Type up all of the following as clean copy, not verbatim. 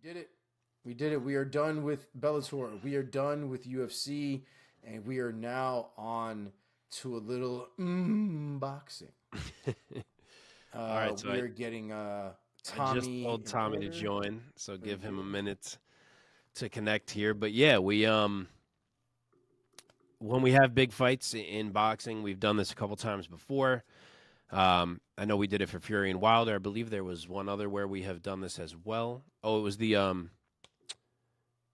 did it. We did it. We are done with Bellator. We are done with UFC, and we are now on to a little boxing. All right, so we are getting I Tommy. just told Tommy to Porter. join, so give him a minute to connect here. But yeah, we when we have big fights in boxing, we've done this a couple times before. I know we did it for Fury and Wilder. I believe there was one other where we have done this as well. Oh, it was the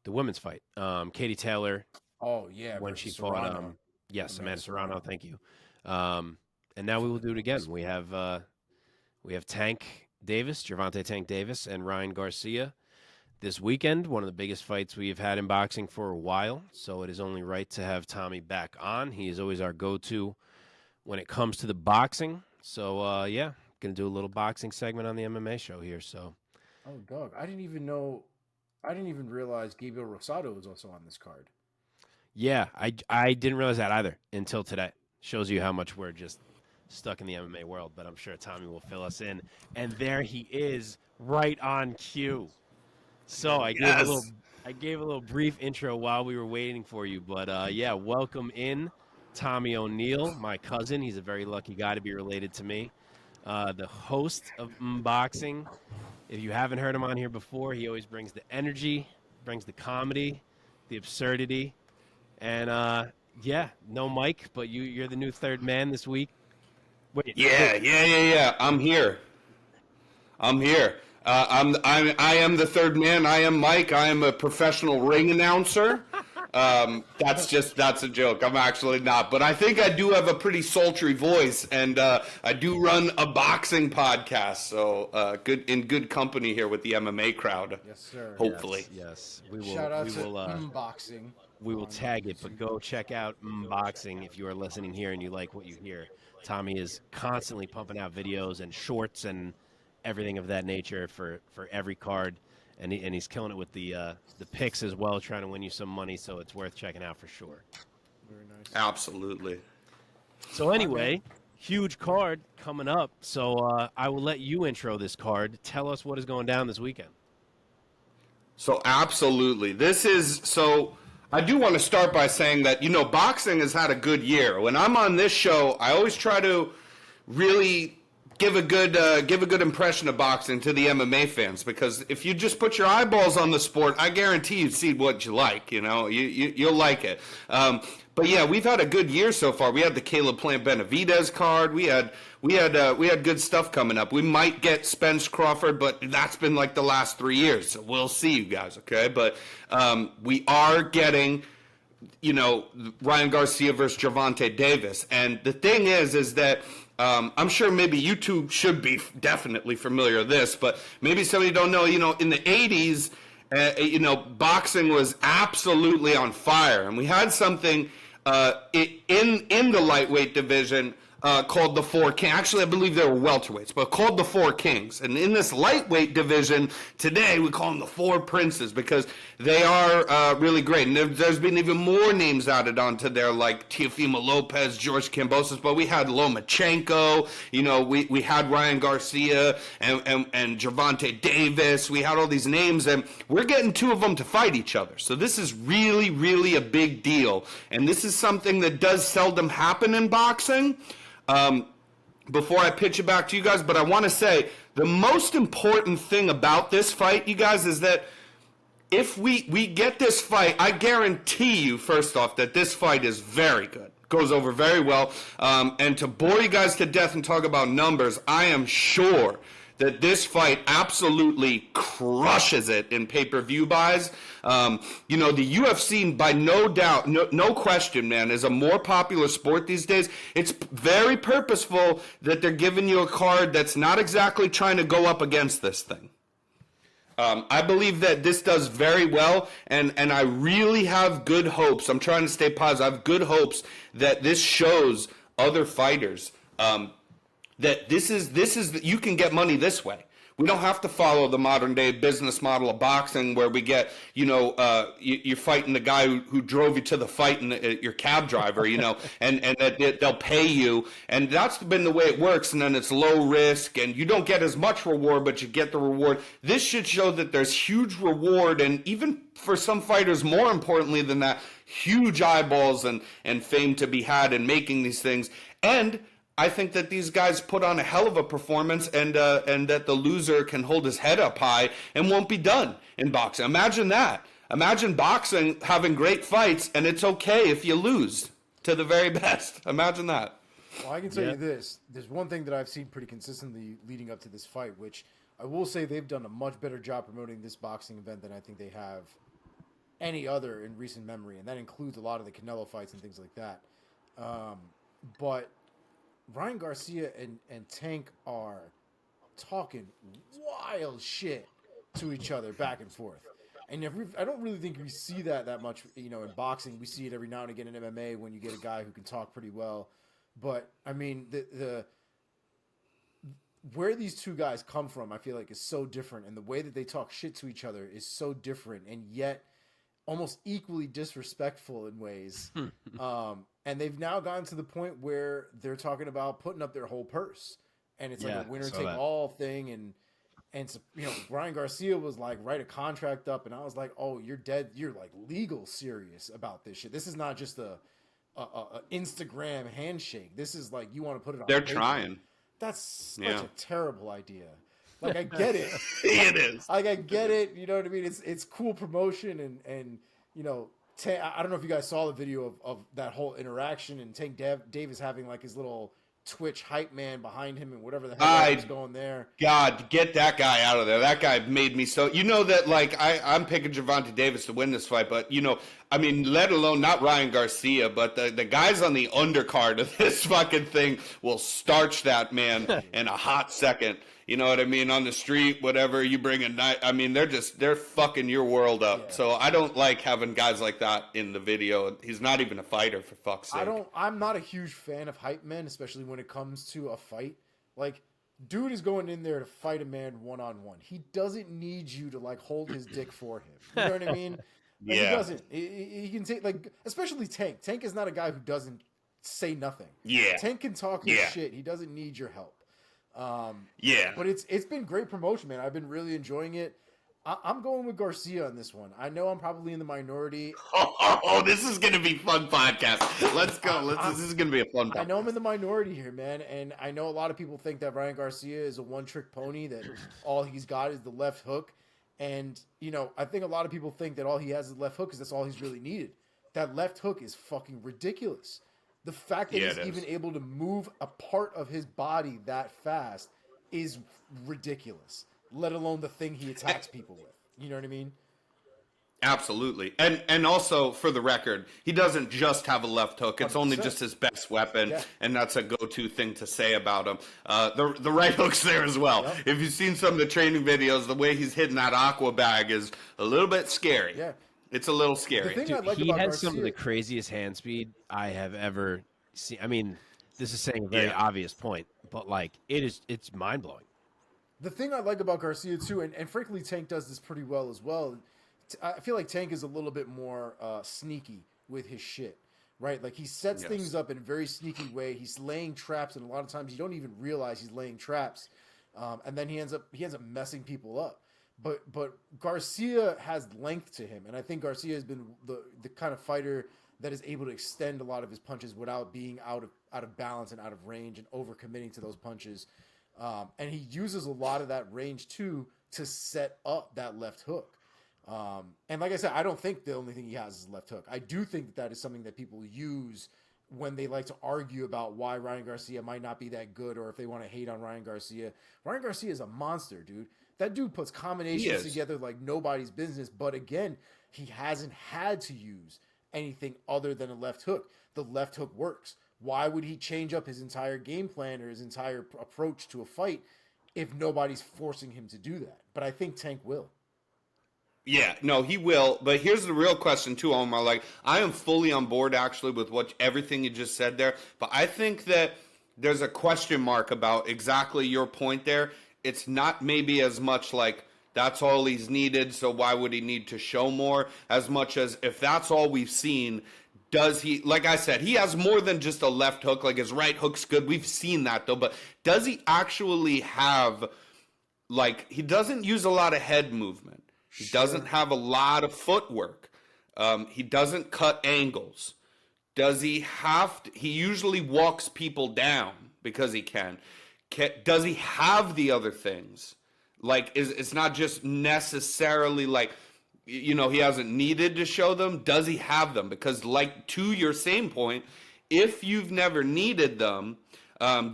women's fight. Katie Taylor. Oh yeah, when she Serrano. fought yes, Amanda Serrano, thank you. And now we will do it again. We have Tank Davis, Gervonta Tank Davis, and Ryan Garcia this weekend. One of the biggest fights we've had in boxing for a while, so it is only right to have Tommy back on. He is always our go-to when it comes to the boxing. So yeah, gonna do a little boxing segment on the MMA show here. So, oh dog, I didn't even realize Gabriel Rosado was also on this card. Yeah, I didn't realize that either until today. Shows you how much we're just stuck in the MMA world, but I'm sure Tommy will fill us in. And there he is, right on cue. So I gave a little brief intro while we were waiting for you, but yeah, welcome in Tommy O'Neill, my cousin. He's a very lucky guy to be related to me. The host of Boxing. If you haven't heard him on here before, he always brings the energy, brings the comedy, the absurdity, and yeah, no mic, but you're the new third man this week. Wait, Yeah. I'm here. I am the third man. I am Mike. I am a professional ring announcer. That's a joke. I'm actually not, but I think I do have a pretty sultry voice, and I do run a boxing podcast. So good company here with the MMA crowd. Yes, sir. Hopefully, yes. We will. Shout out we to will, boxing. We will tag it, but go check out Boxing if you are listening here and you like what you hear. Tommy is constantly pumping out videos and shorts and everything of that nature for every card, and he's killing it with the picks as well, trying to win you some money. So it's worth checking out for sure. Very nice. absolutely. So anyway, huge card coming up. So I will let you intro this card. Tell us what is going down this weekend. So absolutely, I do want to start by saying that, boxing has had a good year. When I'm on this show, I always try to really give a good impression of boxing to the MMA fans, because if you just put your eyeballs on the sport, I guarantee you'd see what you like. You'll like it. But yeah, we've had a good year so far. We had the Caleb Plant Benavidez card. We had good stuff coming up. We might get Spence Crawford, but that's been like the last 3 years. So we'll see, you guys. Okay, but we are getting, Ryan Garcia versus Gervonta Davis, and the thing is that. I'm sure maybe you two should be definitely familiar with this, but maybe some of you don't know, in the 80s, boxing was absolutely on fire. And we had something in the lightweight division called the Four Kings. Actually, I believe they were welterweights, but called the Four Kings. And in this lightweight division today, we call them the Four Princes, because they are really great. And there's been even more names added onto there, like Teofimo Lopez, George Kambosos, but we had Lomachenko, we had Ryan Garcia and Gervonta Davis. We had all these names, and we're getting two of them to fight each other. So this is really, really a big deal. And this is something that does seldom happen in boxing. Before I pitch it back to you guys, but I want to say the most important thing about this fight, you guys, is that if we get this fight, I guarantee you, first off, that this fight is very good. Goes over very well. And to bore you guys to death and talk about numbers, I am sure that this fight absolutely crushes it in pay-per-view buys. The UFC, by no doubt, no question, man, is a more popular sport these days. It's very purposeful that they're giving you a card that's not exactly trying to go up against this thing. I believe that this does very well, and I really have good hopes. I'm trying to stay positive. I have good hopes that this shows other fighters that this is you can get money this way. We don't have to follow the modern day business model of boxing where we get, you're fighting the guy who drove you to the fight and your cab driver, and that they'll pay you. And that's been the way it works. And then it's low risk and you don't get as much reward, but you get the reward. This should show that there's huge reward. And even for some fighters, more importantly than that, huge eyeballs and fame to be had in making these things. And I think that these guys put on a hell of a performance, and that the loser can hold his head up high and won't be done in boxing. Imagine that. Imagine boxing having great fights, and it's okay if you lose to the very best. Imagine that. Well, I can tell you this. There's one thing that I've seen pretty consistently leading up to this fight, which I will say they've done a much better job promoting this boxing event than I think they have any other in recent memory, and that includes a lot of the Canelo fights and things like that. But Ryan Garcia and Tank are talking wild shit to each other back and forth. And I don't really think we see that much, in boxing. We see it every now and again in MMA when you get a guy who can talk pretty well. But, I mean, the where these two guys come from, I feel like, is so different. And the way that they talk shit to each other is so different and yet almost equally disrespectful in ways. And they've now gotten to the point where they're talking about putting up their whole purse, and it's like a winner take all thing. And Ryan Garcia was like, write a contract up, and I was like, oh, you're dead. You're like legal serious about this shit. This is not just a Instagram handshake. This is like, you want to put it on. They're paper. trying. That's such a terrible idea. Like, I get it. It is. Like, I get it. You know what I mean? It's cool promotion, and I don't know if you guys saw the video of that whole interaction, and Tank Davis having like his little Twitch hype man behind him and whatever the hell was going there. God, get that guy out of there. That guy made me so. That, like, I'm picking Gervonta Davis to win this fight, but let alone not Ryan Garcia, but the guys on the undercard of this fucking thing will starch that man in a hot second. You know what I mean? On the street, whatever, you bring a knife. I mean, they're fucking your world up. Yeah. So I don't like having guys like that in the video. He's not even a fighter, for fuck's sake. I'm not a huge fan of hype men, especially when it comes to a fight. Like, dude is going in there to fight a man one-on-one. He doesn't need you to, like, hold his dick for him. You know what I mean? Like, yeah. He doesn't. He can take, like, especially Tank. Tank is not a guy who doesn't say nothing. Yeah. Tank can talk his shit. He doesn't need your help. But it's been great promotion, man. I've been really enjoying it. I'm going with Garcia on this one. I know I'm probably in the minority. Oh, this is going to be fun podcast. Let's go. This is going to be a fun podcast. I know I'm in the minority here, man. And I know a lot of people think that Ryan Garcia is a one-trick pony, that all he's got is the left hook. And, I think a lot of people think that all he has is the left hook because that's all he's really needed. That left hook is fucking ridiculous. The fact that he's even able to move a part of his body that fast is ridiculous, let alone the thing he attacks people with. You know what I mean? Absolutely. And also, for the record, he doesn't just have a left hook. It's 100%. Only just his best weapon, and that's a go-to thing to say about him. The right hook's there as well. Yep. If you've seen some of the training videos, the way he's hitting that aqua bag is a little bit scary. Yeah. It's a little scary. Dude, he has some of the craziest hand speed I have ever seen. I mean, this is saying a very obvious point, but like it's mind blowing. The thing I like about Garcia too, and frankly, Tank does this pretty well as well. I feel like Tank is a little bit more sneaky with his shit, right? Like, he sets things up in a very sneaky way. He's laying traps, and a lot of times you don't even realize he's laying traps, and then he ends up messing people up. But Garcia has length to him, and I think Garcia has been the kind of fighter that is able to extend a lot of his punches without being out of balance and out of range and overcommitting to those punches. And he uses a lot of that range too to set up that left hook. And like I said, I don't think the only thing he has is left hook. I do think that is something that people use when they like to argue about why Ryan Garcia might not be that good, or if they want to hate on Ryan Garcia. Ryan Garcia is a monster, dude. That dude puts combinations together like nobody's business. But again, he hasn't had to use anything other than a left hook. The left hook works. Why would he change up his entire game plan or his entire approach to a fight if nobody's forcing him to do that? But I think Tank will. Yeah, no, he will. But here's the real question too, Omar. Like, I am fully on board actually with everything you just said there. But I think that there's a question mark about exactly your point there. it's not maybe as much like that's all he's needed, so why would he need to show more? As much as if that's all we've seen, does he, like I said, he has more than just a left hook. Like his right hook's good. We've seen that though. But does he actually have, like, he doesn't use a lot of head movement. He doesn't have a lot of footwork. He doesn't cut angles. Does he have to, he usually walks people down because he can. Does he have the other things? Like, it's not just necessarily like, he hasn't needed to show them. Does he have them? Because, like, to your same point, if you've never needed them,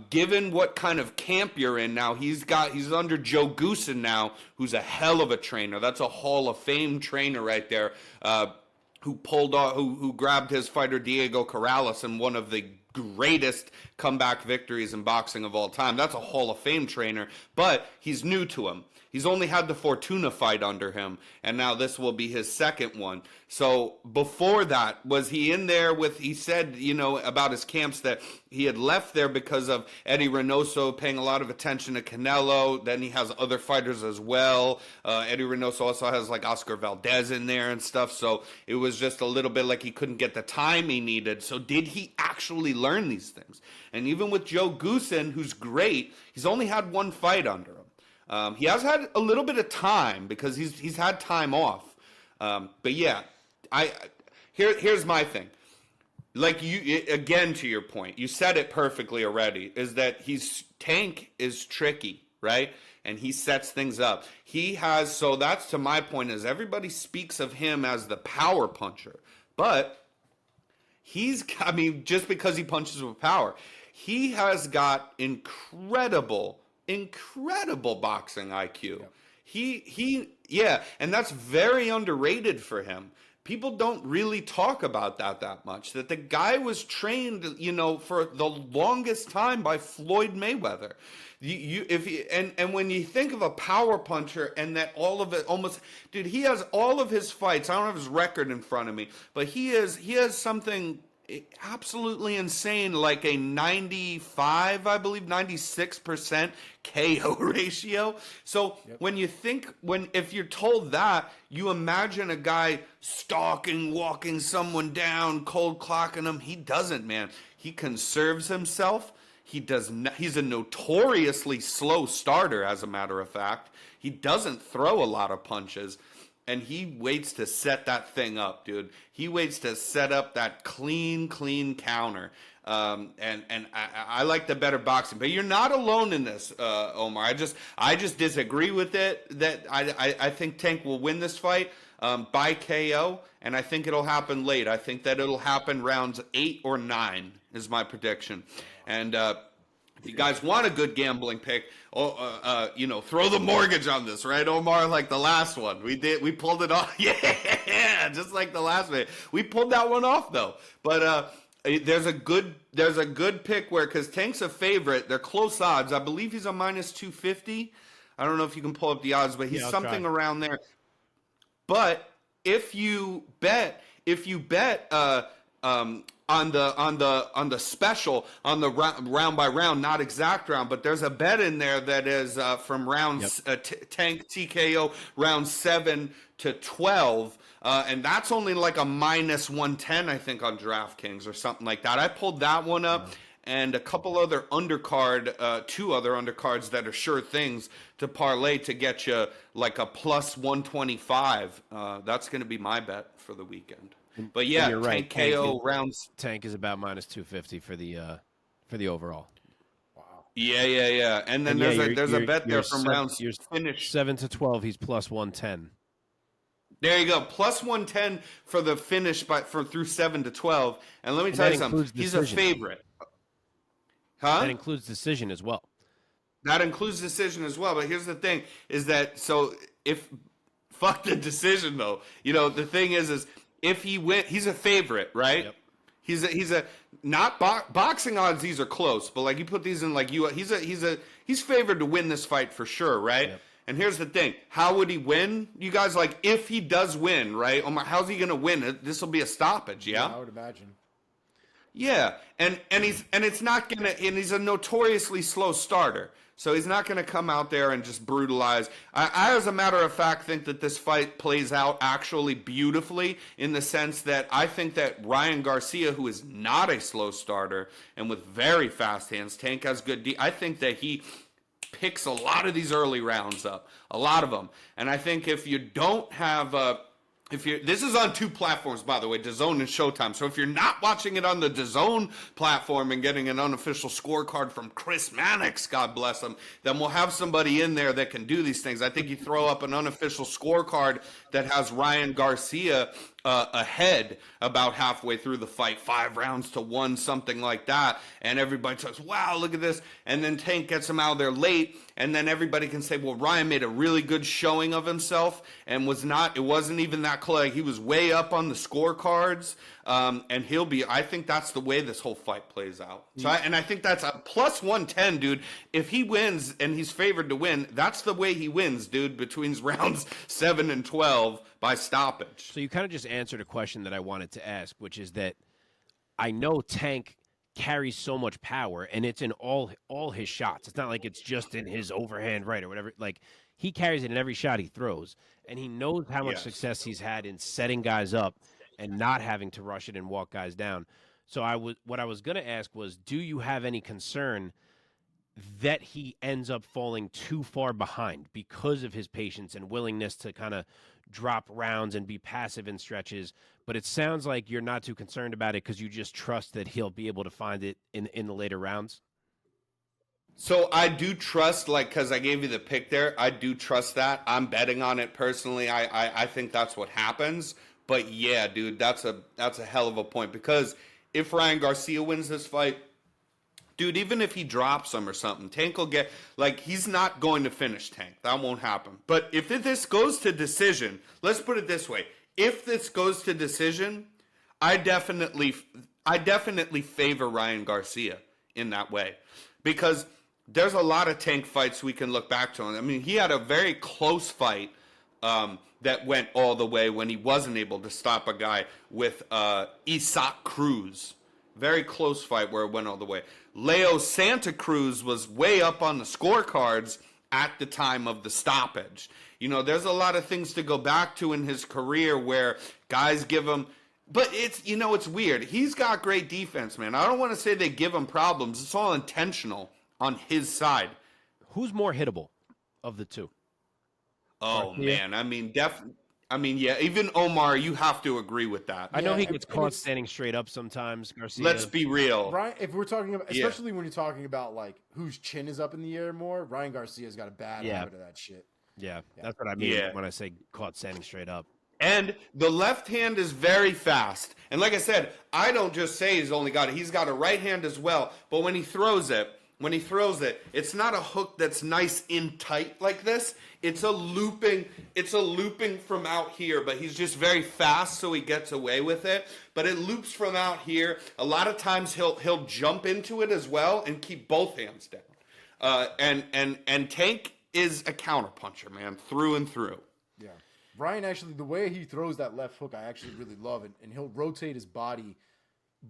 given what kind of camp you're in now, he's under Joe Goosen now, who's a hell of a trainer. That's a Hall of Fame trainer right there, who pulled off, who grabbed his fighter Diego Corrales in one of the greatest comeback victories in boxing of all time. That's a Hall of Fame trainer, but he's new to him. He's only had the Fortuna fight under him, and now this will be his second one. So before that, was he in there with, he said, about his camps that he had left there because of Eddie Reynoso paying a lot of attention to Canelo. Then he has other fighters as well. Eddie Reynoso also has like Oscar Valdez in there and stuff. So it was just a little bit like he couldn't get the time he needed. So did he actually learn these things? And even with Joe Goosen, who's great, he's only had one fight under him. He has had a little bit of time because he's had time off. But yeah, here's my thing. Like again, to your point, you said it perfectly already, is that Tank is tricky, right? And he sets things up. So that's to my point, is everybody speaks of him as the power puncher, but just because he punches with power, he has got incredible boxing IQ. Yeah. And that's very underrated for him. People don't really talk about that much. That the guy was trained, for the longest time by Floyd Mayweather. And when you think of a power puncher, and that all of it almost, dude, he has all of his fights. I don't have his record in front of me, but he has something absolutely insane, like a 95, I believe 96% KO ratio. So if you're told that, you imagine a guy stalking, walking someone down, cold clocking them. He doesn't, man. He conserves himself. He's a notoriously slow starter, as a matter of fact. He doesn't throw a lot of punches. And he waits to set that thing up, dude. He waits to set up that clean counter. And I like the better boxing. But you're not alone in this, Omar. I just disagree with it. That I think Tank will win this fight by KO, and I think it'll happen late. I think that it'll happen rounds 8 or 9 is my prediction. And if you guys want a good gambling pick, throw the mortgage on this, right, Omar? Like the last one, we pulled it off. Yeah, just like the last one. We pulled that one off though. But there's a good pick where, because Tank's a favorite, they're close odds. I believe he's a minus 250. I don't know if you can pull up the odds, but he's something around there. But if you bet on the special, on the round by round, not exact round, but there's a bet in there that is from rounds Tank TKO round 7 to 12, and that's only like a minus 110, I think, on DraftKings or something like that. I pulled that one up. And a couple other undercard, 2 other undercards that are sure things to parlay to get you like a plus 125. That's going to be my bet for the weekend. But yeah, you're right. Tank KO rounds. Tank is about minus 250 for the overall. Wow. Yeah. And then there's a bet there from rounds finish 7 to 12. He's plus 110. There you go, plus 110 for the finish through 7 to 12. And let me tell you something, he's a favorite. Huh? That includes decision as well. That includes decision as well. But here's the thing: is that fuck the decision though. The thing is if he win, he's a favorite, right? Yep. He's a not boxing odds. These are close, but like you put these in like he's favored to win this fight for sure, right? Yep. And here's the thing: how would he win? You guys, like, if he does win, right? How's he gonna win? This will be a stoppage, yeah? I would imagine. Yeah, and he's a notoriously slow starter. So he's not going to come out there and just brutalize. I, as a matter of fact, think that this fight plays out actually beautifully in the sense that I think that Ryan Garcia, who is not a slow starter and with very fast hands, Tank has good I think that he picks a lot of these early rounds up, a lot of them. And I think if you don't have this is on 2 platforms, by the way, DAZN and Showtime. So if you're not watching it on the DAZN platform and getting an unofficial scorecard from Chris Mannix, God bless him, then we'll have somebody in there that can do these things. I think you throw up an unofficial scorecard that has Ryan Garcia ahead about halfway through the fight, 5 rounds to 1, something like that. And everybody says, wow, look at this. And then Tank gets him out there late. And then everybody can say, well, Ryan made a really good showing of himself and it wasn't even that close. He was way up on the scorecards. And I think that's the way this whole fight plays out. So I think that's a plus 110, dude. If he wins and he's favored to win, that's the way he wins, dude, between rounds 7 and 12 by stoppage. So you kind of just answered a question that I wanted to ask, which is that I know Tank carries so much power, and it's in all his shots. It's not like it's just in his overhand right or whatever. Like, he carries it in every shot he throws, and he knows how much success he's had in setting guys up and not having to rush it and walk guys down. So what I was going to ask was, do you have any concern that he ends up falling too far behind because of his patience and willingness to kind of drop rounds and be passive in stretches? But it sounds like you're not too concerned about it because you just trust that he'll be able to find it in the later rounds. So I do trust, because I gave you the pick there, I do trust that. I'm betting on it personally. I think that's what happens. But yeah, dude, that's a hell of a point, because if Ryan Garcia wins this fight, dude, even if he drops him or something, Tank will get, he's not going to finish Tank. That won't happen. But if this goes to decision, let's put it this way. If this goes to decision, I definitely favor Ryan Garcia in that way, because there's a lot of Tank fights we can look back to. I mean, he had a very close fight that went all the way when he wasn't able to stop a guy with Isaac Cruz. Very close fight where it went all the way. Leo Santa Cruz was way up on the scorecards at the time of the stoppage. There's a lot of things to go back to in his career where guys give him, but it's weird. He's got great defense, man. I don't want to say they give him problems. It's all intentional on his side. Who's more hittable of the two? Oh, man. Yeah, even Omar, you have to agree with that. I know he gets caught standing straight up sometimes, Garcia. Let's be real. Ryan, if we're talking about, especially when you're talking about, whose chin is up in the air more, Ryan Garcia's got a bad habit of that shit. Yeah, that's what I mean when I say caught standing straight up. And the left hand is very fast. And like I said, I don't just say he's got a right hand as well. But when he throws it, it's not a hook that's nice in tight like this. It's a looping from out here, but he's just very fast, so he gets away with it. But it loops from out here. A lot of times he'll jump into it as well and keep both hands down. And Tank is a counterpuncher, man, through and through. Yeah. Ryan, actually, the way he throws that left hook, I actually really love it. And he'll rotate his body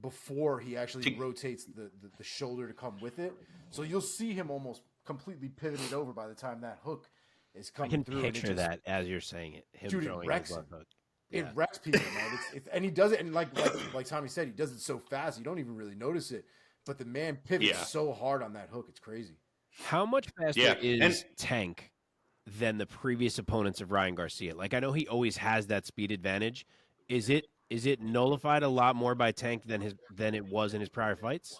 before he actually rotates the shoulder to come with it. So you'll see him almost completely pivoted over by the time that hook is coming through. I can picture that as you're saying it. Him throwing his left hook. It wrecks people, man. And he does it, and like Tommy said, he does it so fast you don't even really notice it. But the man pivots so hard on that hook, it's crazy. How much faster is Tank than the previous opponents of Ryan Garcia? I know he always has that speed advantage. Is it nullified a lot more by Tank than it was in his prior fights?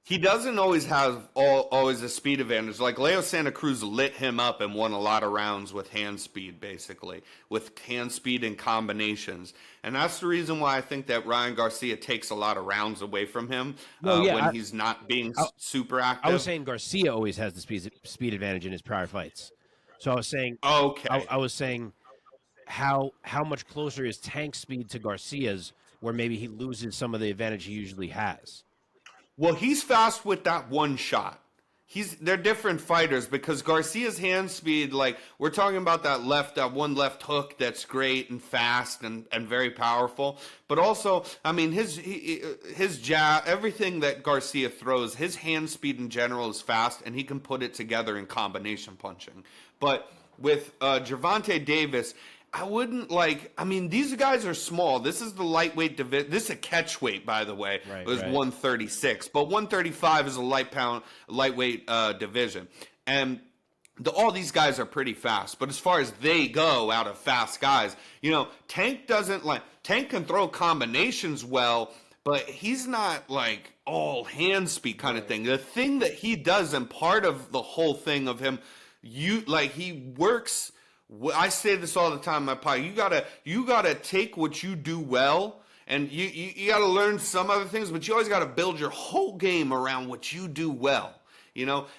He doesn't always have always a speed advantage. Leo Santa Cruz lit him up and won a lot of rounds with hand speed, basically, with hand speed and combinations. And that's the reason why I think that Ryan Garcia takes a lot of rounds away from him when he's not being super active. I was saying Garcia always has the speed advantage in his prior fights. So I was saying, I was saying how much closer is Tank's speed to Garcia's, where maybe he loses some of the advantage he usually has. Well, he's fast with that one shot. they're different fighters because Garcia's hand speed, like we're talking about that one left hook that's great and fast and very powerful. But also, I mean, his jab, everything that Garcia throws, his hand speed in general is fast, and he can put it together in combination punching. But with Gervonta Davis, I wouldn't I mean, these guys are small. This is the lightweight division. This is a catch weight, by the way. It was 136. But 135 is a lightweight division. And all these guys are pretty fast. But as far as they go out of fast guys, Tank Tank can throw combinations well, but he's not all hand speed kind of thing. The thing that he does, and part of the whole thing of him, he works. I say this all the time in my podcast. You gotta take what you do well, and you gotta learn some other things, but you always gotta build your whole game around what you do well,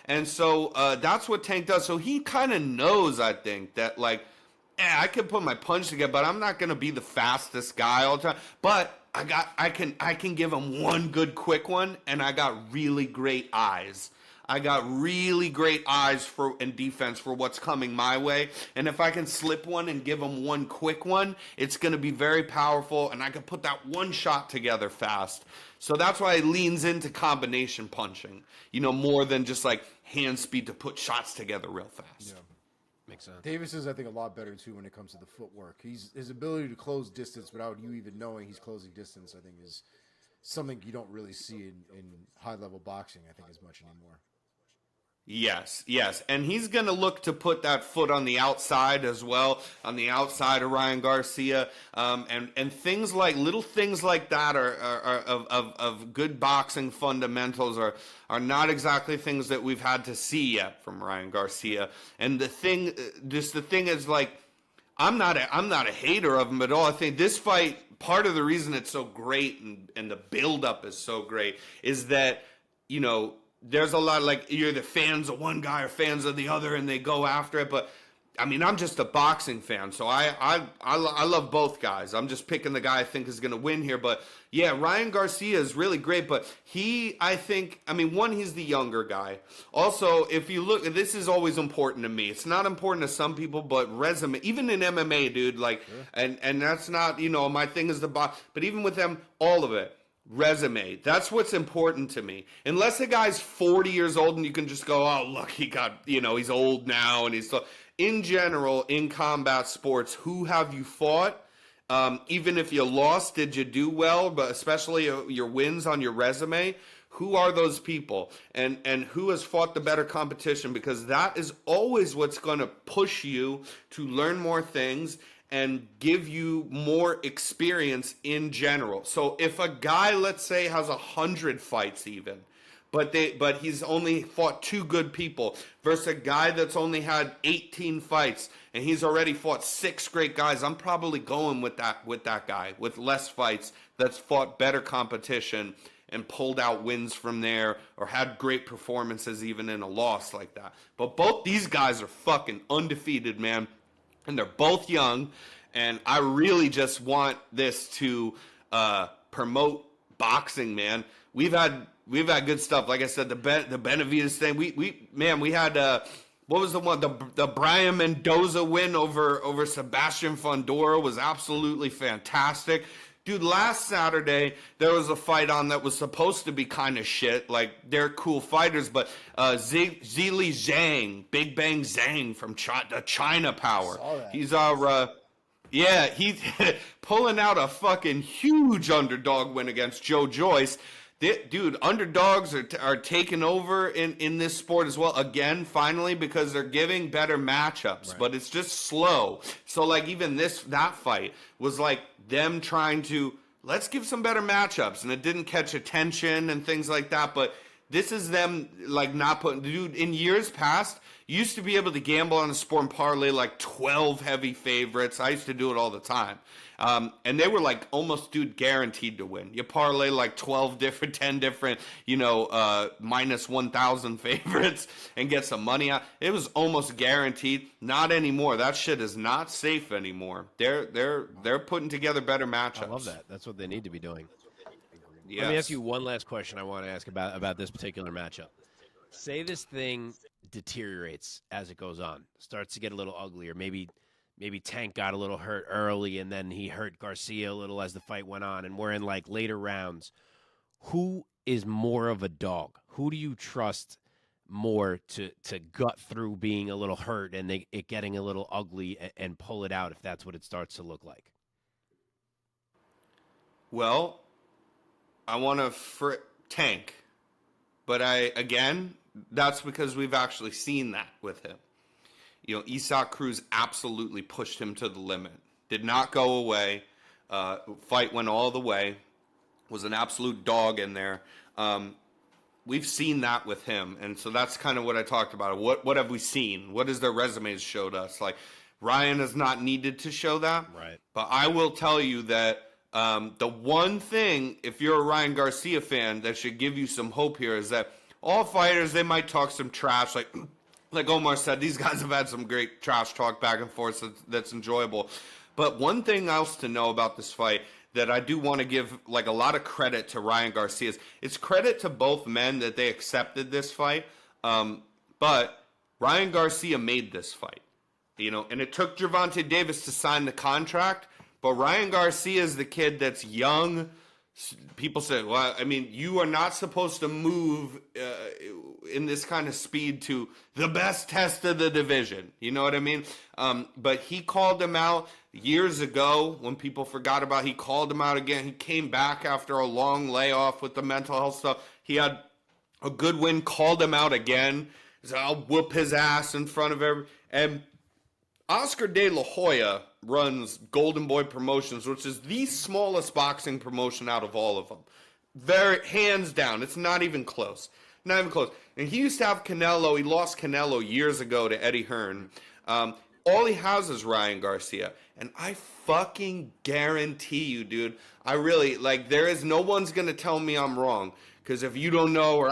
And so that's what Tank does. So he kind of knows, I think, that I can put my punch together, but I'm not gonna be the fastest guy all the time. But I can give him one good quick one, and I got really great eyes. I got really great eyes and defense for what's coming my way. And if I can slip one and give them one quick one, it's going to be very powerful, and I can put that one shot together fast. So that's why it leans into combination punching, more than just hand speed to put shots together real fast. Yeah. Makes sense. Davis is, I think, a lot better, too, when it comes to the footwork. His ability to close distance without you even knowing he's closing distance, I think, is something you don't really see in high-level boxing, I think, as much anymore. Yes. And he's going to look to put that foot on the outside as well, on the outside of Ryan Garcia. And things little things like that are of good boxing fundamentals are not exactly things that we've had to see yet from Ryan Garcia. And the thing is, I'm not a hater of him at all. I think this fight, part of the reason it's so great and the buildup is so great is that, there's a lot you're either fans of one guy or fans of the other, and they go after it. But I mean, I'm just a boxing fan, so I love both guys. I'm just picking the guy I think is going to win here. But yeah, Ryan Garcia is really great. But he's the younger guy. Also, if you look, this is always important to me. It's not important to some people, but resume, even in MMA, dude. And that's not my thing is the box. But even with them, all of it. Resume. That's what's important to me. Unless a guy's 40 years old and you can just go, oh, look, he got, he's old now. And in general, in combat sports, who have you fought? Even if you lost, did you do well? But especially your wins on your resume. Who are those people? And who has fought the better competition? Because that is always what's going to push you to learn more things and give you more experience in general. So if a guy, let's say, has 100 fights even, but he's only fought 2 good people versus a guy that's only had 18 fights and he's already fought 6 great guys, I'm probably going with that guy with less fights that's fought better competition and pulled out wins from there or had great performances even in a loss like that. But both these guys are fucking undefeated, man. And they're both young, and I really just want this to promote boxing, man. We've had good stuff. Like I said, the Benavides thing. We had what was the one? The Brian Mendoza win over Sebastian Fundora was absolutely fantastic. Dude, last Saturday, there was a fight on that was supposed to be kind of shit. They're cool fighters, but Zili Zhang, Big Bang Zhang from China Power. He's he's pulling out a fucking huge underdog win against Joe Joyce. Dude, underdogs are taking over in this sport as well. Again, finally, because they're giving better matchups, right. But it's just slow. So, even that fight was them trying to, let's give some better matchups. And it didn't catch attention and things like that. But this is them, not putting, dude, in years past, you used to be able to gamble on the sport and parlay 12 heavy favorites. I used to do it all the time. And they were almost, dude, guaranteed to win. You parlay 10 different, minus 1,000 favorites and get some money out. It was almost guaranteed. Not anymore. That shit is not safe anymore. They're putting together better matchups. I love that. That's what they need to be doing. Yes. Let me ask you one last question I want to ask about this particular matchup. Say this thing deteriorates as it goes on, starts to get a little uglier. Maybe Tank got a little hurt early, and then he hurt Garcia a little as the fight went on, and we're in like later rounds. Who is more of a dog? Who do you trust more to gut through being a little hurt and it getting a little ugly and pull it out if that's what it starts to look like? Well, I want to Tank, but that's because we've actually seen that with him. You know, Isaac Cruz absolutely pushed him to the limit. Did not go away. Fight went all the way. Was an absolute dog in there. We've seen that with him, and so that's kind of what I talked about. What have we seen? What has their resumes showed us? Like, Ryan has not needed to show that. Right. But I will tell you that the one thing, if you're a Ryan Garcia fan, that should give you some hope here is that all fighters, they might talk some trash, like Omar said, these guys have had some great trash talk back and forth that's enjoyable. But one thing else to know about this fight that I do want to give like a lot of credit to Ryan Garcia. It's credit to both men that they accepted this fight. But Ryan Garcia made this fight, you know, and it took Gervonta Davis to sign the contract. But Ryan Garcia is the kid that's young. People say, well, I mean, you are not supposed to move in this kind of speed to the best test of the division. You know what I mean? But he called him out years ago when people forgot about. He called him out again. He came back after a long layoff with the mental health stuff. He had a good win, called him out again. He said, I'll whoop his ass in front of every. And Oscar De La Hoya runs Golden Boy Promotions, which is the smallest boxing promotion out of all of them. Very hands down. It's not even close. Not even close. And he used to have Canelo. He lost Canelo years ago to Eddie Hearn. All he has is Ryan Garcia. And I fucking guarantee you, dude, I really, like, there is no one's going to tell me I'm wrong. Because if you don't know or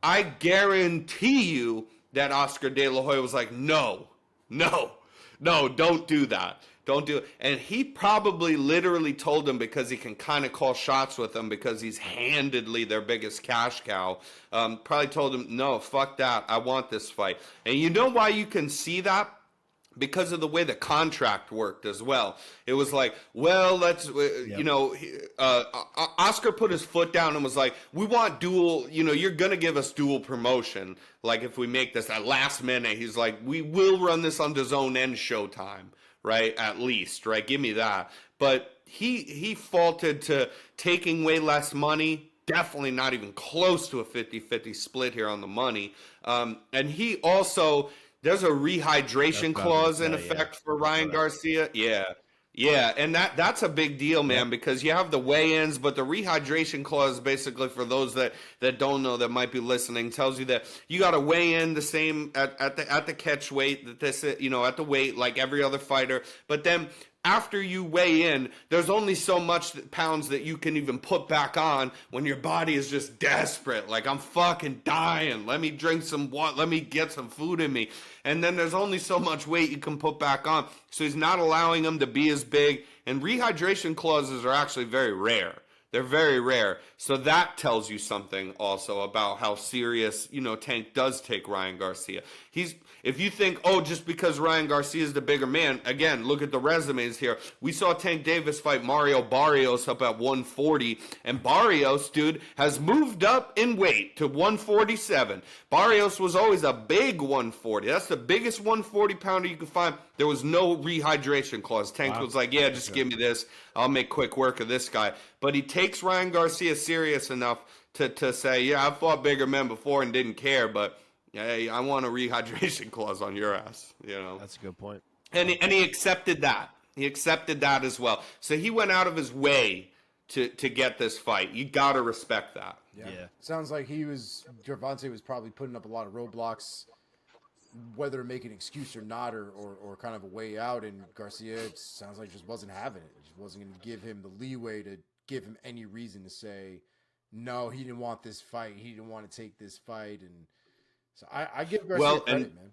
I guarantee you that Oscar De La Hoya was like, no, don't do that. Don't do it. And he probably literally told him because he can kind of call shots with them because he's handedly their biggest cash cow. Probably told him, no, fuck that. I want this fight. And you know why you can see that? Because of the way the contract worked as well. It was like, well, you know, Oscar put his foot down and was like, we want dual, you know, you're going to give us dual promotion. Like if we make this at last minute, he's like, we will run this on DAZN and Showtime, right? At least, right? Give me that. But he faulted to taking way less money. Definitely not even close to a 50-50 split here on the money. And he also... There's a rehydration clause in effect for Ryan Garcia. Yeah, and that's a big deal, man, because you have the weigh-ins, but the rehydration clause, basically, for those that don't know that might be listening, tells you that you got to weigh in the same at the catch weight that this, you know, at the weight like every other fighter, but then after you weigh in, there's only so much pounds that you can even put back on when your body is just desperate. Like, I'm fucking dying. Let me drink some water. Let me get some food in me. And then there's only so much weight you can put back on. So he's not allowing them to be as big. And rehydration clauses are actually very rare. They're very rare. So that tells you something also about how serious, you know, Tank does take Ryan Garcia. If you think, oh, just because Ryan Garcia is the bigger man, again, look at the resumes here. We saw Tank Davis fight Mario Barrios up at 140, and Barrios, dude, has moved up in weight to 147. Barrios was always a big 140. That's the biggest 140 pounder you could find. There was no rehydration clause. Tank was like, yeah, just give me this. I'll make quick work of this guy. But he takes Ryan Garcia serious enough to say, yeah, I've fought bigger men before and didn't care, but hey, I want a rehydration clause on your ass. You know, that's a good point. And he accepted that. He accepted that as well. So he went out of his way to get this fight. You got to respect that. Yeah. Sounds like Gervonta was probably putting up a lot of roadblocks, whether to make an excuse or not, or kind of a way out. And Garcia, it sounds like, just wasn't having it. Just wasn't going to give him the leeway to give him any reason to say, no, he didn't want this fight. He didn't want to take this fight. And so I give Garcia credit, man.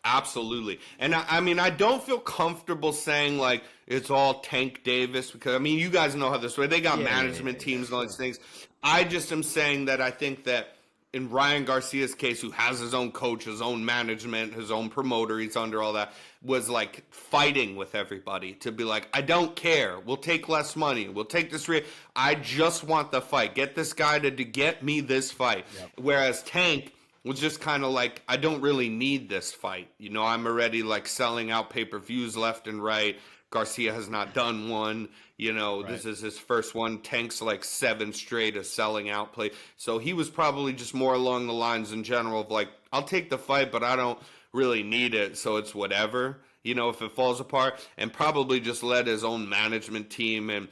Absolutely. And I mean, I don't feel comfortable saying like it's all Tank Davis because, I mean, you guys know how this way. They got management teams and all these things. I just am saying that I think that in Ryan Garcia's case, who has his own coach, his own management, his own promoter, he's under all that, was like fighting with everybody to be like, I don't care. We'll take less money. We'll take this. I just want the fight. Get this guy to get me this fight. Yep. Whereas Tank was just kind of like, I don't really need this fight. You know, I'm already like selling out pay-per-views left and right. Garcia has not done one. You know, right. This is his first one. Tank's like 7 straight of selling out play. So he was probably just more along the lines in general of like, I'll take the fight, but I don't really need it. So it's whatever, you know, if it falls apart, and probably just let his own management team and,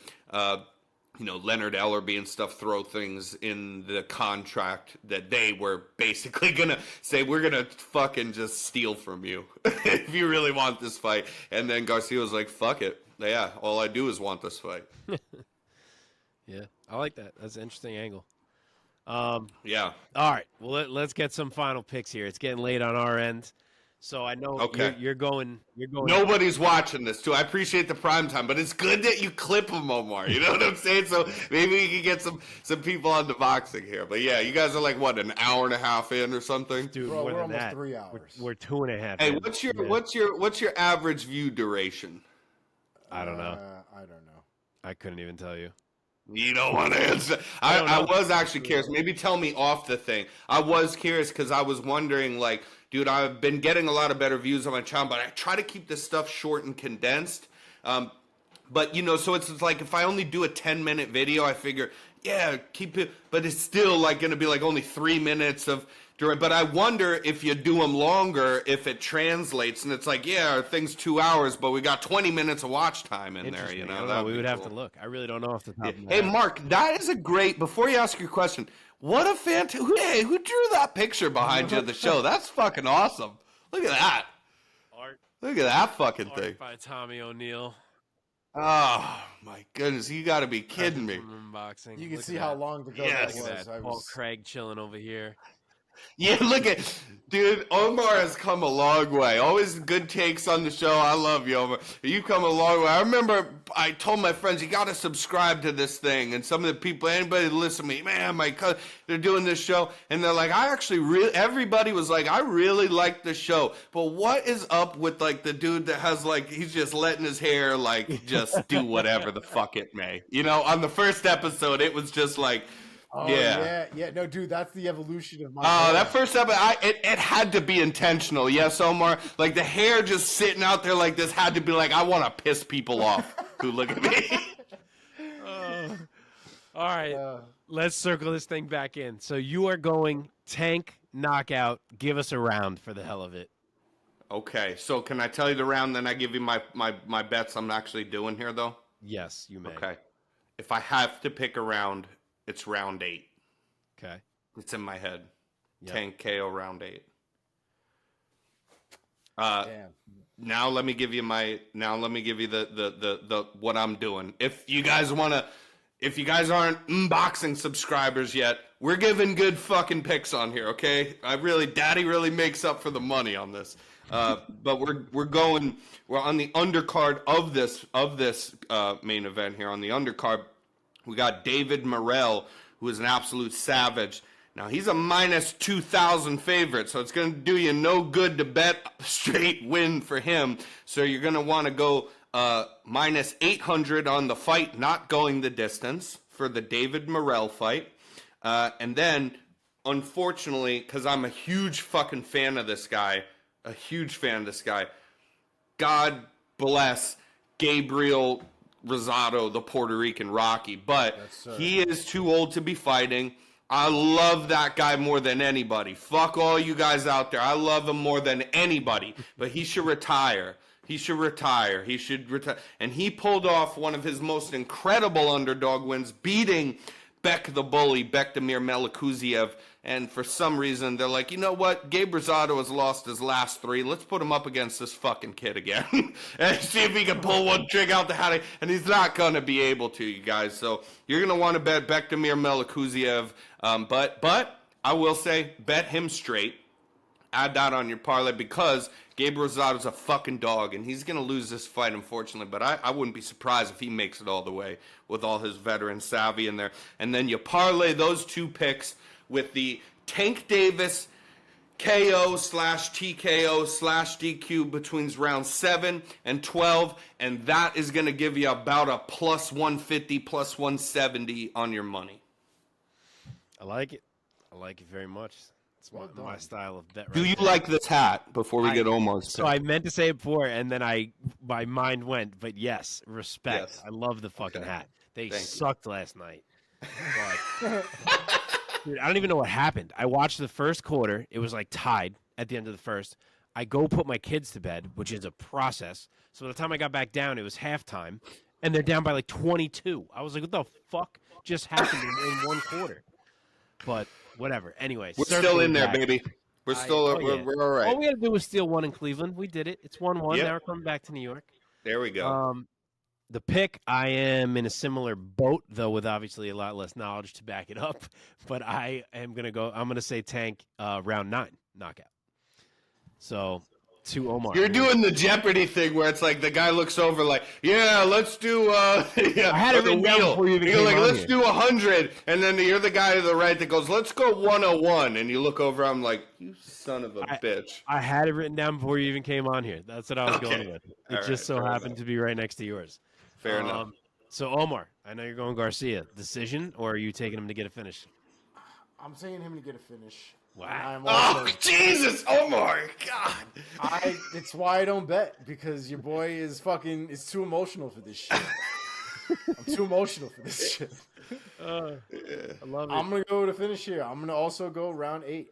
you know, Leonard Ellerby and stuff throw things in the contract that they were basically going to say, we're going to fucking just steal from you if you really want this fight. And then Garcia was like, fuck it. Yeah, all I do is want this fight. Yeah, I like that. That's an interesting angle. Yeah. All right. Well, let's get some final picks here. It's getting late on our end. So I know you're going. Nobody's watching this, too. I appreciate the prime time, but it's good that you clip them, Omar. You know what I'm saying? So maybe we can get some people on the boxing here. But yeah, you guys are like what, an hour and a half in or something? Dude, bro, we're almost 3 hours. We're 2.5. Hey, what's your average view duration? I don't know. I don't know. I couldn't even tell you. You don't want to answer. I was actually curious. Maybe tell me off the thing. I was curious because I was wondering, like, dude, I've been getting a lot of better views on my channel, but I try to keep this stuff short and condensed. But, you know, so it's like if I only do a 10-minute video, I figure, yeah, keep it. But it's still, like, going to be, like, only 3 minutes of during. But I wonder if you do them longer, if it translates. And it's like, yeah, our thing's 2 hours, but we got 20 minutes of watch time in there, you know? I don't know. We would have to look. I really don't know off the top of my head. head. Mark, that is a great, before you ask your question, what a fantastic, who drew that picture behind you of the show? That's fucking awesome. Look at that. Art. Look at that fucking thing. Art by Tommy O'Neill. Oh, my goodness. You got to be kidding me. Unboxing. You can see how long ago Yes. that was. Paul Craig chilling over here. Yeah, look at, dude, Omar has come a long way. Always good takes on the show. I love you, Omar. You've come a long way. I remember I told my friends, you got to subscribe to this thing. And some of the people, anybody that listen to me, man, my cousin, they're doing this show. And they're like, everybody was like, I really like the show. But what is up with, like, the dude that has, like, he's just letting his hair, like, just do whatever the fuck it may. You know, on the first episode, it was just like, oh, yeah. No, dude, that's the evolution of my hair. That first episode, it had to be intentional. Yes, Omar? Like, the hair just sitting out there like this had to be like, I want to piss people off who look at me. All right, let's circle this thing back in. So you are going Tank, knockout, give us a round for the hell of it. Okay, so can I tell you the round, then I give you my bets I'm actually doing here, though? Yes, you may. Okay. If I have to pick a round, it's round 8. Okay. It's in my head. Yep. Tank KO round 8. Damn. Now let me give you the what I'm doing. If you guys aren't unboxing subscribers yet, we're giving good fucking picks on here, okay? Daddy really makes up for the money on this. But we're on the undercard of this main event here. On the undercard, we got David Morrell, who is an absolute savage. Now, he's a minus 2,000 favorite, so it's going to do you no good to bet a straight win for him. So you're going to want to go minus 800 on the fight, not going the distance, for the David Morrell fight. And then, unfortunately, because I'm a huge fucking fan of this guy, God bless Gabriel Rosado, the Puerto Rican Rocky, but he is too old to be fighting. I love that guy more than anybody. Fuck all you guys out there. I love him more than anybody, but he should retire. He should retire. And he pulled off one of his most incredible underdog wins, beating Bek the Bully, Bektamir Melikuziev. And for some reason, they're like, you know what? Gabe Rosado has lost his last 3. Let's put him up against this fucking kid again and see if he can pull one trick out the hat. And he's not going to be able to, you guys. So you're going to want to bet Bektamir Melikuziev. But I will say, bet him straight. Add that on your parlay because Gabe Rosado's a fucking dog, and he's going to lose this fight, unfortunately. But I wouldn't be surprised if he makes it all the way with all his veteran savvy in there. And then you parlay those 2 picks with the Tank Davis KO/TKO/DQ between rounds 7 and 12, and that is going to give you about a plus 150, plus 170 on your money. I like it. I like it very much. It's my style of bet. Do you like this hat? Before we get Omar's pick. So I meant to say it before, and then my mind went. But yes, respect. Yes. I love the fucking hat. They sucked last night. But, dude, I don't even know what happened. I watched the first quarter. It was like tied at the end of the first. I go put my kids to bed, which is a process. So by the time I got back down, it was halftime, and they're down by like 22. I was like, what the fuck just happened in one quarter? But whatever. Anyways, we're still in there, baby. We're still we're all right. All we had to do was steal one in Cleveland. We did it. It's 1-1. Yep. Now we're coming back to New York. There we go. The pick, I am in a similar boat, though with obviously a lot less knowledge to back it up. But I am going to go. I'm going to say Tank round 9 knockout. So to Omar. You're doing the Jeopardy thing where it's like the guy looks over like, yeah, let's do I had it written down before you even came like, on let's here. do 100, and then you're the guy to the right that goes, let's go 101, and you look over, I'm like, you son of a bitch. I had it written down before you even came on here. That's what I was going with. It just so happened to be right next to yours. Fair enough. So Omar, I know you're going Garcia. Decision, or are you taking him to get a finish? I'm taking him to get a finish. Wow. Jesus, Omar, God. It's why I don't bet, because your boy is too emotional for this shit. I'm too emotional for this shit. I love it. I'm going to go to finish here. I'm going to also go round 8.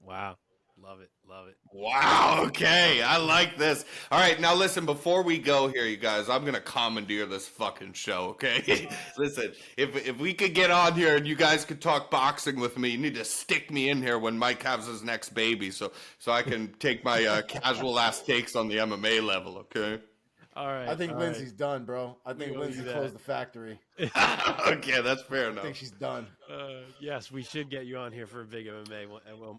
Wow. Love it. Love it. Wow, okay. I like this. All right, now listen, before we go here, you guys, I'm going to commandeer this fucking show, okay? Listen, if we could get on here and you guys could talk boxing with me, you need to stick me in here when Mike has his next baby so I can take my casual-ass takes on the MMA level, okay? All right. I think Lindsay's done, bro. I think Lindsay closed the factory. Okay, that's fair enough. I think she's done. Yes, we should get you on here for a big MMA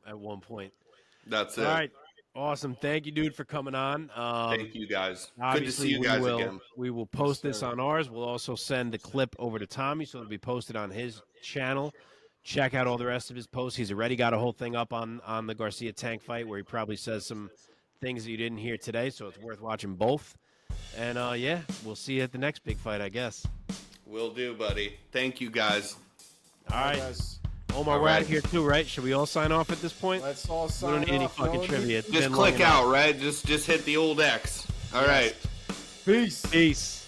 at one point. That's it. All right. Awesome. Thank you, dude, for coming on. Thank you, guys. Good to see you guys again. We will post this on ours. We'll also send the clip over to Tommy, so it'll be posted on his channel. Check out all the rest of his posts. He's already got a whole thing up on the Garcia Tank fight where he probably says some things that you didn't hear today, so it's worth watching both. And, yeah, we'll see you at the next big fight, I guess. Will do, buddy. Thank you, guys. All right. Guys. Omar, we're out of here too, right? Should we all sign off at this point? Let's all sign off. We don't need any fucking trivia. Just click out, right? Just hit the old X. All right. Peace. Peace.